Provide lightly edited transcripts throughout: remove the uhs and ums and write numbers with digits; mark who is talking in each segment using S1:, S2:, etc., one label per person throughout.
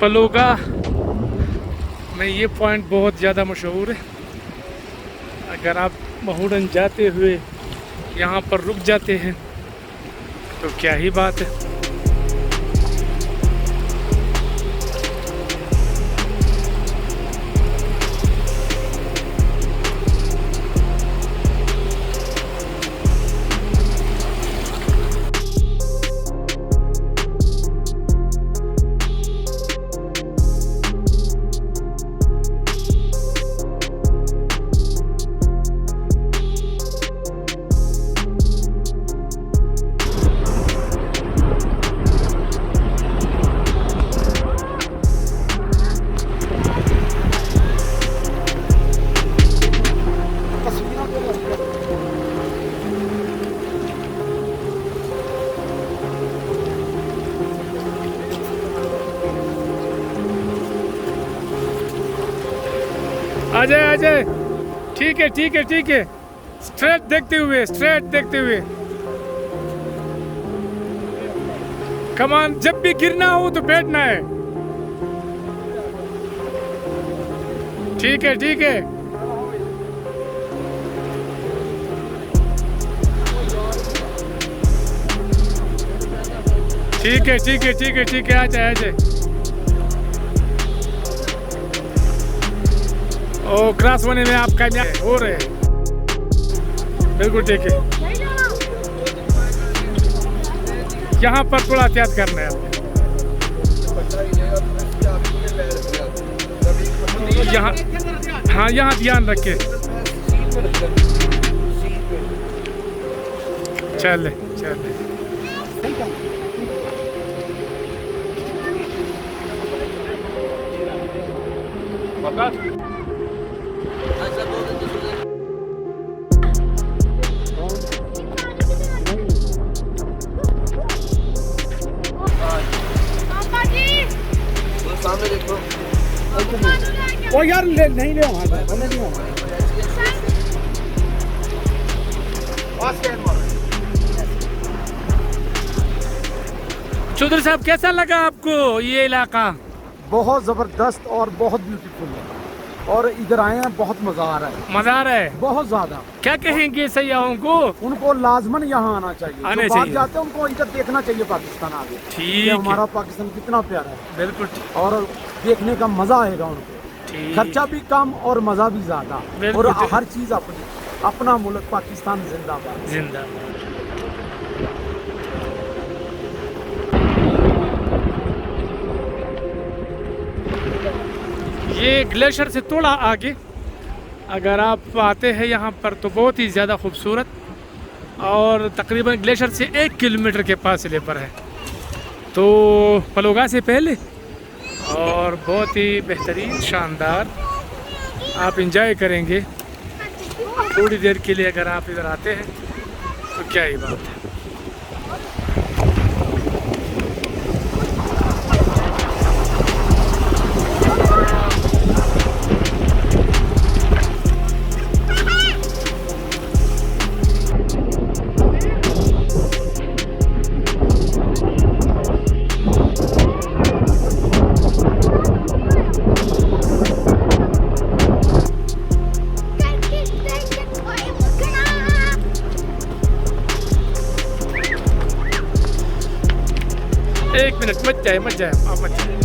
S1: पलोगा में ये पॉइंट बहुत ज़्यादा मशहूर है। अगर आप महूडन जाते हुए यहाँ पर रुक जाते हैं तो क्या ही बात है। अजय अजय ठीक है ठीक है ठीक है, स्ट्रेट देखते हुए, स्ट्रेट देखते हुए। कमान, जब भी गिरना हो तो बैठना है। ठीक है ठीक है। ठीक है ठीक है ठीक है ठीक है, आ जाए आ जाए। ओ क्रॉस होने में आप कामयाब हो रहे हैं, बिल्कुल ठीक है। यहाँ पर थोड़ा एहतियात करना है आपको। यहाँ, हाँ यहाँ ध्यान रखे। चले चले।
S2: सामने देखो।
S3: ओ यार ले नहीं ले वहाँ से, नहीं वहाँ।
S1: चौधरी साहब कैसा लगा आपको ये इलाका?
S3: बहुत ज़बरदस्त और बहुत ब्यूटीफुल है, और इधर आए हैं बहुत मज़ा आ रहा है।
S1: मजा आ रहा है
S3: बहुत ज़्यादा।
S1: क्या कहेंगे सैयाहों को?
S3: उनको लाजमन यहाँ आना चाहिए,
S1: आने
S3: जो बाहर
S1: चाहिए।
S3: जाते हैं उनको इधर देखना चाहिए पाकिस्तान आगे।
S1: ठीक
S3: कि
S1: है,
S3: हमारा पाकिस्तान कितना प्यारा है,
S1: बिल्कुल ठीक।
S3: और देखने का मज़ा आएगा उनको।
S1: ठीक।
S3: खर्चा भी कम और मज़ा भी ज़्यादा,
S1: बिल्कुल
S3: और
S1: ठीक।
S3: हर चीज़ अपनी, अपना मुल्क पाकिस्तान जिंदाबाद।
S1: जिंदाबाद। ये ग्लेशियर से थोड़ा आगे अगर आप आते हैं यहाँ पर तो बहुत ही ज़्यादा खूबसूरत, और तकरीबन ग्लेशियर से 1 किलोमीटर के फासले पर है, तो पलोगा से पहले, और बहुत ही बेहतरीन शानदार आप इंजॉय करेंगे थोड़ी देर के लिए अगर आप इधर आते हैं तो क्या ही बात है। एक मिनट, मत जाए मत जाए, आप मत जाए।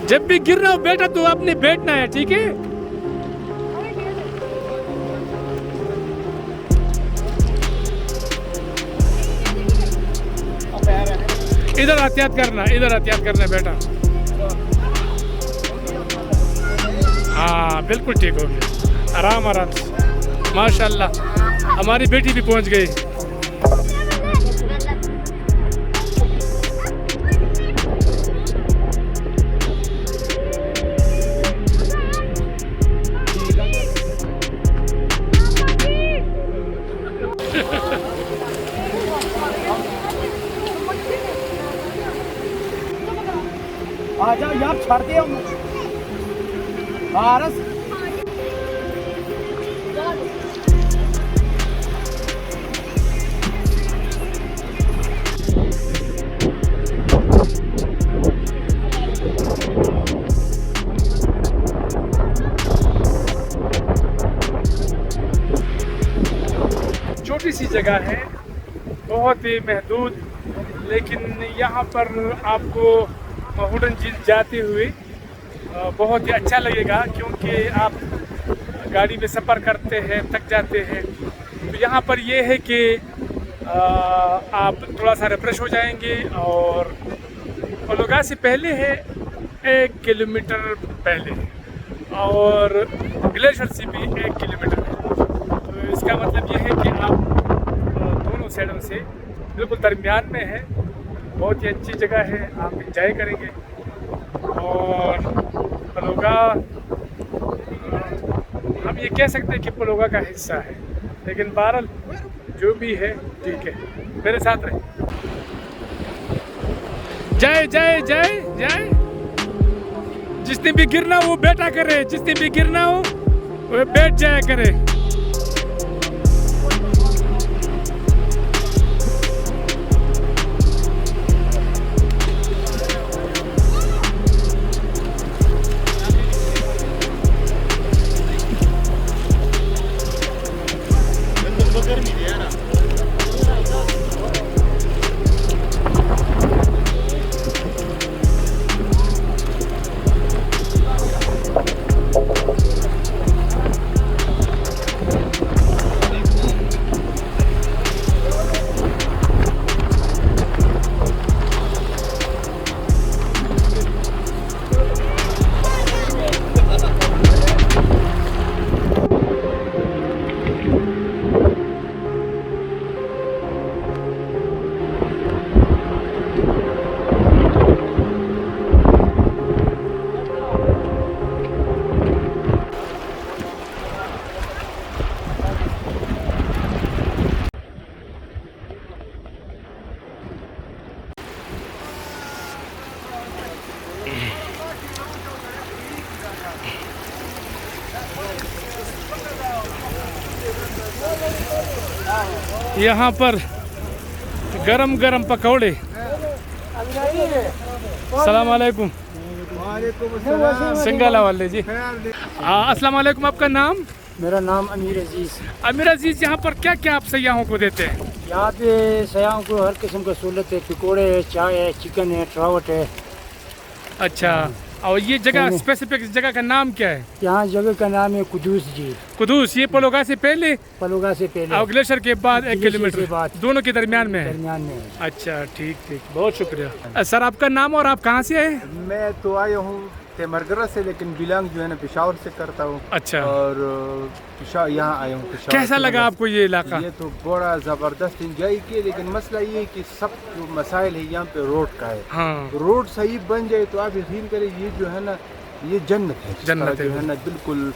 S1: जब भी गिर रहा हो बेटा तो आपने बैठना है, ठीक है? इधर एहतियात करना, इधर एहतियात करना बेटा। हाँ बिल्कुल ठीक हो गया, आराम आराम से। माशाल्लाह हमारी बेटी भी पहुंच गई।
S3: आ जाओ यार, छाड़ दिया पारस।
S1: छोटी सी जगह है, बहुत ही महदूद, लेकिन यहाँ पर आपको वुडन झील जाते हुए बहुत ही अच्छा लगेगा, क्योंकि आप गाड़ी में सफ़र करते हैं, थक जाते हैं। तो यहाँ पर ये है कि आप थोड़ा सा रिफ्रेश हो जाएंगे। और पलोगा से पहले है 1 किलोमीटर पहले, और ग्लेशियर से भी 1 किलोमीटर है। तो इसका मतलब ये है कि आप दोनों साइडों से बिल्कुल दरमियान में है। बहुत ही अच्छी जगह है, आप इंजॉय करेंगे। और पलोगा, हम ये कह सकते हैं कि पलोगा का हिस्सा है, लेकिन बहरहाल जो भी है ठीक है। मेरे साथ रहे। जय जय जय जय। जिसने भी गिरना वो बैठा करे, जिसने भी गिरना हो वो बैठ जाया करे। यहाँ पर गरम गरम पकौड़े। सलाम अलैकुम। सिंगाला वाले जी। अस्सलाम वालेकुम। आपका नाम?
S2: मेरा नाम अमीर अजीज़।
S1: अमीर अजीज़, यहाँ पर क्या क्या आप सयाहों को देते हैं?
S2: यहाँ पे सयाहों को हर किस्म का सहूलत है, पकौड़े है, चाय है, चिकन है, ट्रावट है।
S1: अच्छा, और ये जगह स्पेसिफिक जगह का नाम क्या है?
S2: यहाँ जगह का नाम है कुदूस जी।
S1: कुदूस, ये पलोगा से पहले?
S2: पलोगा से पहले।
S1: और ग्लेशियर के बाद 1 किलोमीटर
S2: बाद
S1: दोनों के दरमियान में है?
S2: दरमियान में है।
S1: अच्छा, ठीक ठीक, बहुत शुक्रिया। सर आपका नाम और आप कहाँ से आए?
S3: मैं तो आया हूँ तेमरगरा से, लेकिन बिलोंग जो है ना पेशावर से करता हूँ।
S1: अच्छा।
S3: और यहाँ आया हूँ पेशावर।
S1: कैसा लगा आपको ये इलाका?
S3: ये तो बड़ा ज़बरदस्त इंजॉय किया, लेकिन मसला ये है कि सब जो मसाइल है यहाँ पे रोड का है।
S1: हाँ।
S3: रोड सही बन जाए तो आप यकीन करें, ये जो है ना ये जन्नत है।
S1: जन्नत
S3: जो है ना बिल्कुल।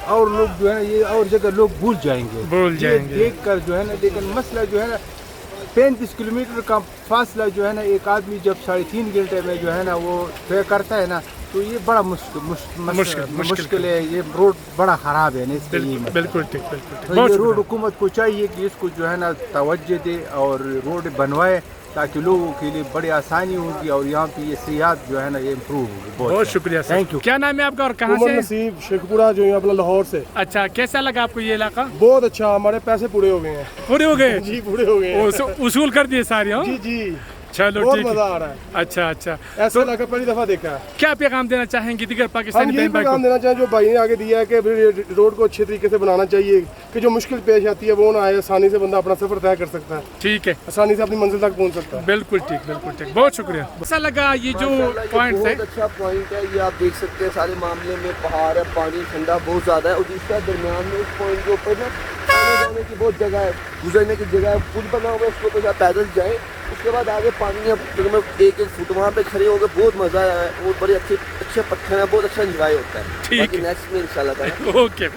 S3: और लोग जो है ना ये और जगह लोग भूल जाएंगे देख कर जो है ना। लेकिन मसला जो है ना 35 किलोमीटर का फासला जो है ना, एक आदमी जब 3.5 घंटे में जो है ना वो तय करता है ना, तो ये बड़ा मुश्किल है। ये रोड बड़ा ख़राब है ना।
S1: बिल्कुल ठीक, बिल्कुल।
S3: तो ये रोड हुकूमत को चाहिए कि इसको जो है ना तवज्जो दे और रोड बनवाए, ताकि लोगों के लिए बड़ी आसानी होगी और यहाँ पे ये सियाहत जो है ना ये इम्प्रूव होगी।
S1: बहुत शुक्रिया, थैंक यू। क्या नाम है आपका और कहाँ से?
S4: नसीब शेखपुरा, जो है अपना लाहौर से।
S1: अच्छा, कैसा लगा आपको ये इलाका?
S4: बहुत अच्छा, हमारे पैसे पूरे हो गए हैं।
S1: पूरे हो गए?
S4: जी पूरे हो गए।
S1: उसूल कर दिए सारे?
S4: जी जी,
S1: चलो
S4: बहुत
S1: ठीक,
S4: मजा आ रहा है।
S1: अच्छा अच्छा।
S4: ऐसा इलाका पहली दफा देखा है।
S1: क्या पैगाम देना चाहेंगे दीगर पाकिस्तानी
S4: हम यही
S1: बहन भाई
S4: पैगाम
S1: को?
S4: देना चाहें जो भाई ने आगे दिया है कि रोड को अच्छे तरीके से बनाना चाहिए, कि जो मुश्किल पेश आती है वो ना आए, आसानी से बंदा अपना सफर तय कर सकता है।
S1: ठीक है,
S4: आसानी से अपनी मंजिल तक पहुंच सकता है।
S1: बिल्कुल ठीक, बिल्कुल ठीक, बहुत शुक्रिया। कैसा लगा ये जो पॉइंट है?
S5: बहुत अच्छा पॉइंट है ये, आप देख सकते हैं। सारे मामले में पहाड़ है, पानी ठंडा बहुत ज़्यादा है, और इसका दरमियान में इस पॉइंट के ऊपर ना आने जाने की बहुत जगह है, गुजरने की जगह है। पुल बना हुआ है, उसके ऊपर आप पैदल जाएँ, उसके बाद आगे पानी है, तो 1-1 फुट वहाँ पे खड़े हो गए, बहुत मज़ा आया है। और बड़े अच्छे पत्थर हैं, बहुत अच्छा इंजॉय होता है।
S1: ठीक है,
S5: नेक्स्ट में इंशाल्लाह।
S1: ओके।